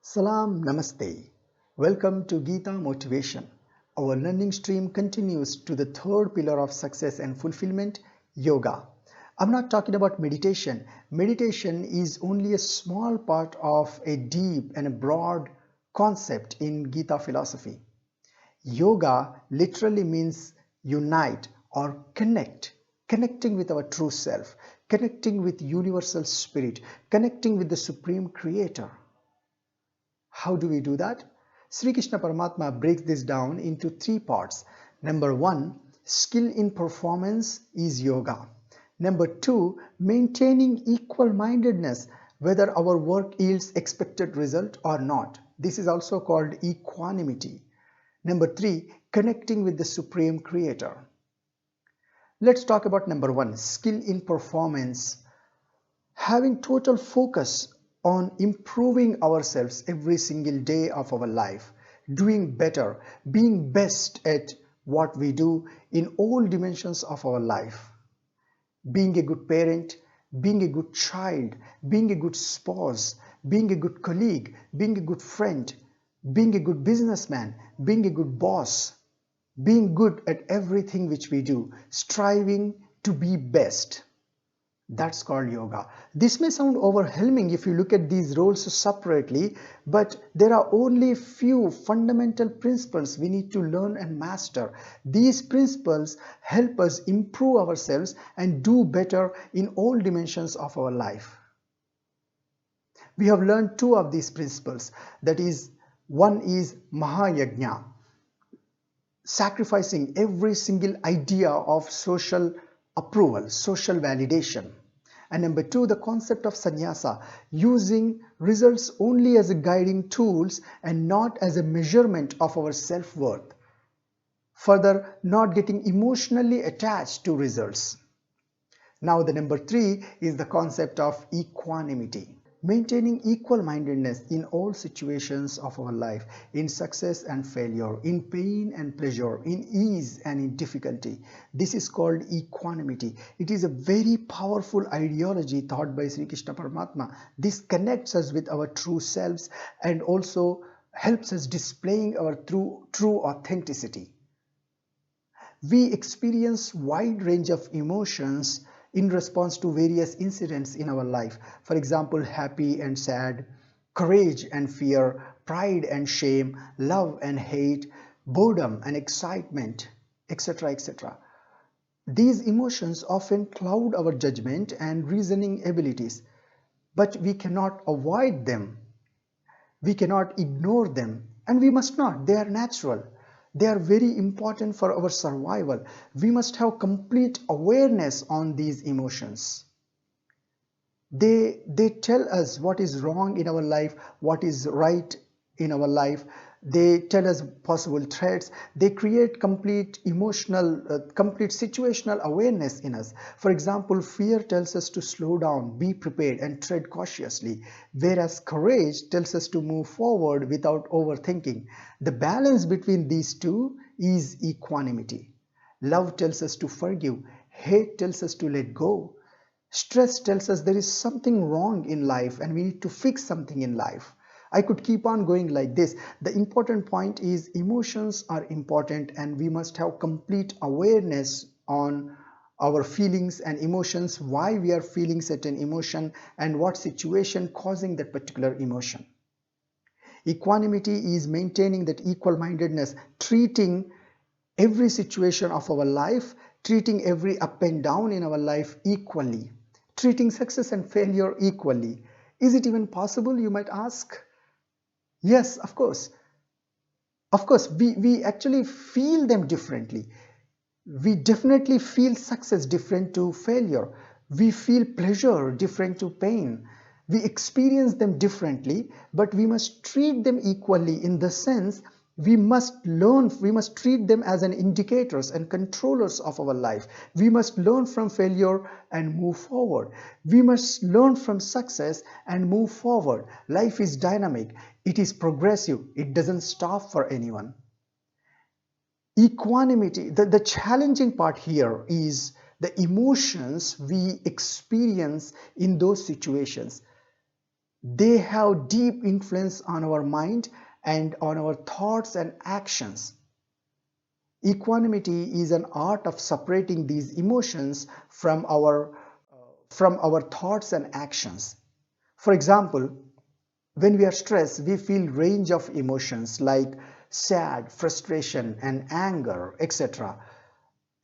Salam Namaste. Welcome to Gita Motivation. Our learning stream continues to the third pillar of success and fulfillment, yoga. I'm not talking about meditation. Meditation is only a small part of a deep and a broad concept in Gita philosophy. Yoga literally means unite or connect, connecting with our true self, connecting with universal spirit, connecting with the supreme creator. How do we do that? Sri Krishna Paramatma breaks this down into three parts. Number one, skill in performance is yoga. Number two, maintaining equal-mindedness, whether our work yields expected result or not. This is also called equanimity. Number three, connecting with the Supreme Creator. Let's talk about number one, skill in performance. Having total focus on improving ourselves every single day of our life, doing better, being best at what we do in all dimensions of our life. Being a good parent, being a good child, being a good spouse, being a good colleague, being a good friend, being a good businessman, being a good boss, being good at everything which we do, striving to be best. That's called yoga. This may sound overwhelming if you look at these roles separately, but there are only few fundamental principles we need to learn and master. These principles help us improve ourselves and do better in all dimensions of our life. We have learned two of these principles. That is, one is Mahayajna, sacrificing every single idea of social approval, social validation. And number two, the concept of sannyasa, using results only as a guiding tools and not as a measurement of our self-worth. Further, not getting emotionally attached to results. Now the number three is the concept of equanimity. Maintaining equal-mindedness in all situations of our life, in success and failure, in pain and pleasure, in ease and in difficulty. This is called equanimity. It is a very powerful ideology taught by Sri Krishna Paramatma. This connects us with our true selves and also helps us displaying our true authenticity. We experience wide range of emotions in response to various incidents in our life. For example, happy and sad, courage and fear, pride and shame, love and hate, boredom and excitement, etc., etc. These emotions often cloud our judgment and reasoning abilities, but we cannot avoid them. We cannot ignore them, and we must not. They are natural. They are very important for our survival. We must have complete awareness on these emotions. They tell us what is wrong in our life, what is right in our life. They tell us possible threats. They create complete situational awareness in us. For example, fear tells us to slow down, be prepared, and tread cautiously, whereas courage tells us to move forward without overthinking. The balance between these two is equanimity. Love tells us to forgive. Hate tells us to let go. Stress tells us there is something wrong in life and we need to fix something in life. I could keep on going like this. The important point is emotions are important and we must have complete awareness on our feelings and emotions, why we are feeling certain emotion and what situation causing that particular emotion. Equanimity is maintaining that equal-mindedness, treating every situation of our life, treating every up and down in our life equally, treating success and failure equally. Is it even possible, you might ask? Yes, of course. Of course, we actually feel them differently. We definitely feel success different to failure. We feel pleasure different to pain. We experience them differently, but we must treat them equally in the sense we must treat them as an indicators and controllers of our life. We must learn from failure and move forward. We must learn from success and move forward. Life is dynamic. It is progressive. It doesn't stop for anyone. Equanimity, the challenging part here is the emotions we experience in those situations. They have deep influence on our mind and on our thoughts and actions. Equanimity is an art of separating these emotions from our thoughts and actions. For example, when we are stressed, we feel range of emotions like sad, frustration, and anger, etc.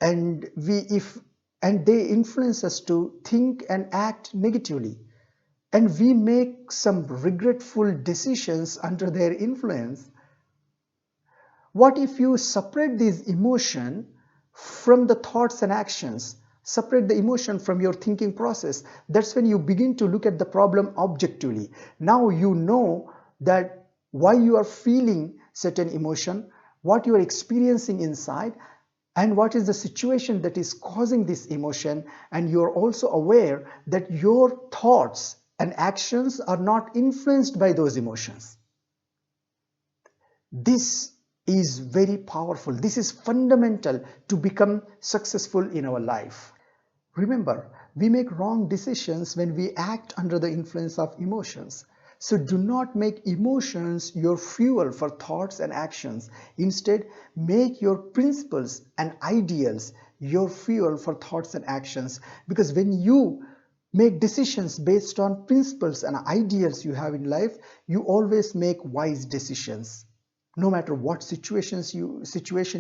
And they influence us to think and act negatively. And we make some regretful decisions under their influence. What if you separate these emotion from the thoughts and actions? Separate the emotion from your thinking process. That's when you begin to look at the problem objectively. Now you know that why you are feeling certain emotion, what you are experiencing inside, and what is the situation that is causing this emotion, and you are also aware that your thoughts and actions are not influenced by those emotions. This is very powerful. This is fundamental to become successful in our life. Remember, we make wrong decisions when we act under the influence of emotions. So do not make emotions your fuel for thoughts and actions. Instead, make your principles and ideals your fuel for thoughts and actions. Because when you make decisions based on principles and ideals you have in life, you always make wise decisions. No matter what situation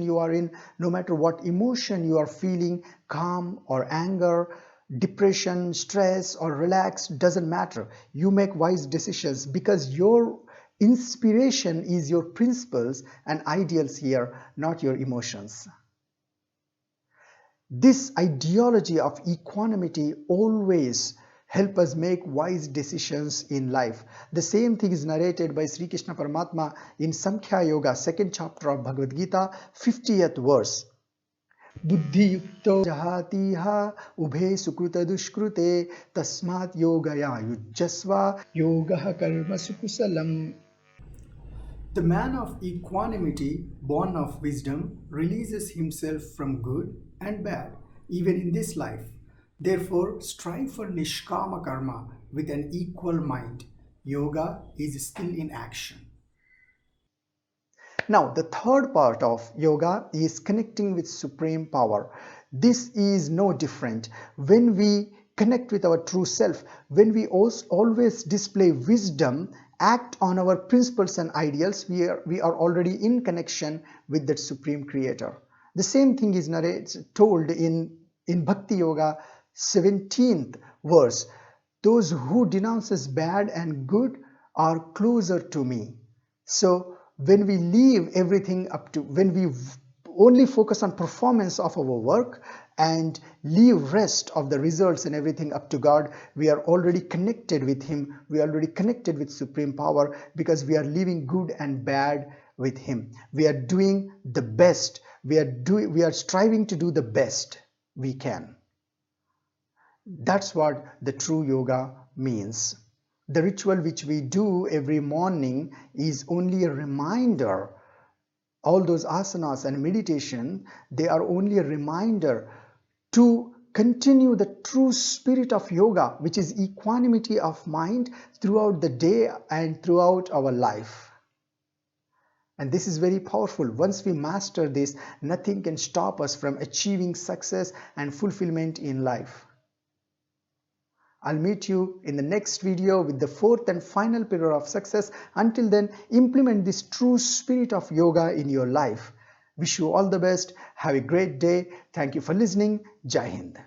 you are in, no matter what emotion you are feeling, calm or anger, depression, stress or relaxed, doesn't matter. You make wise decisions because your inspiration is your principles and ideals here, not your emotions. This ideology of equanimity always help us make wise decisions in life. The same thing is narrated by Sri Krishna Paramatma in Samkya Yoga, 2nd chapter of Bhagavad Gita, 50th verse. Buddhi yukto jahatiha ubhe sukruta dushkrute tasmat yogaya yujjasva yogaha karma sukusalam. The man of equanimity, born of wisdom, releases himself from good and bad, even in this life. Therefore, strive for nishkama karma with an equal mind. Yoga is still in action. Now, the third part of yoga is connecting with supreme power. This is no different. When we connect with our true self, when we always display wisdom, act on our principles and ideals, we are already in connection with that supreme creator. The same thing is told in Bhakti Yoga, 17th verse. Those who denounces bad and good are closer to me. So when we leave everything when we only focus on performance of our work and leave rest of the results and everything up to God, we are already connected with Him. We are already connected with supreme power because we are leaving good and bad with Him. We are doing the best. We are striving to do the best we can. That's what the true yoga means. The ritual which we do every morning is only a reminder. All those asanas and meditation, they are only a reminder to continue the true spirit of yoga, which is equanimity of mind throughout the day and throughout our life. And this is very powerful. Once we master this, nothing can stop us from achieving success and fulfillment in life. I'll meet you in the next video with the fourth and final pillar of success. Until then, implement this true spirit of yoga in your life. Wish you all the best. Have a great day. Thank you for listening. Jai Hind.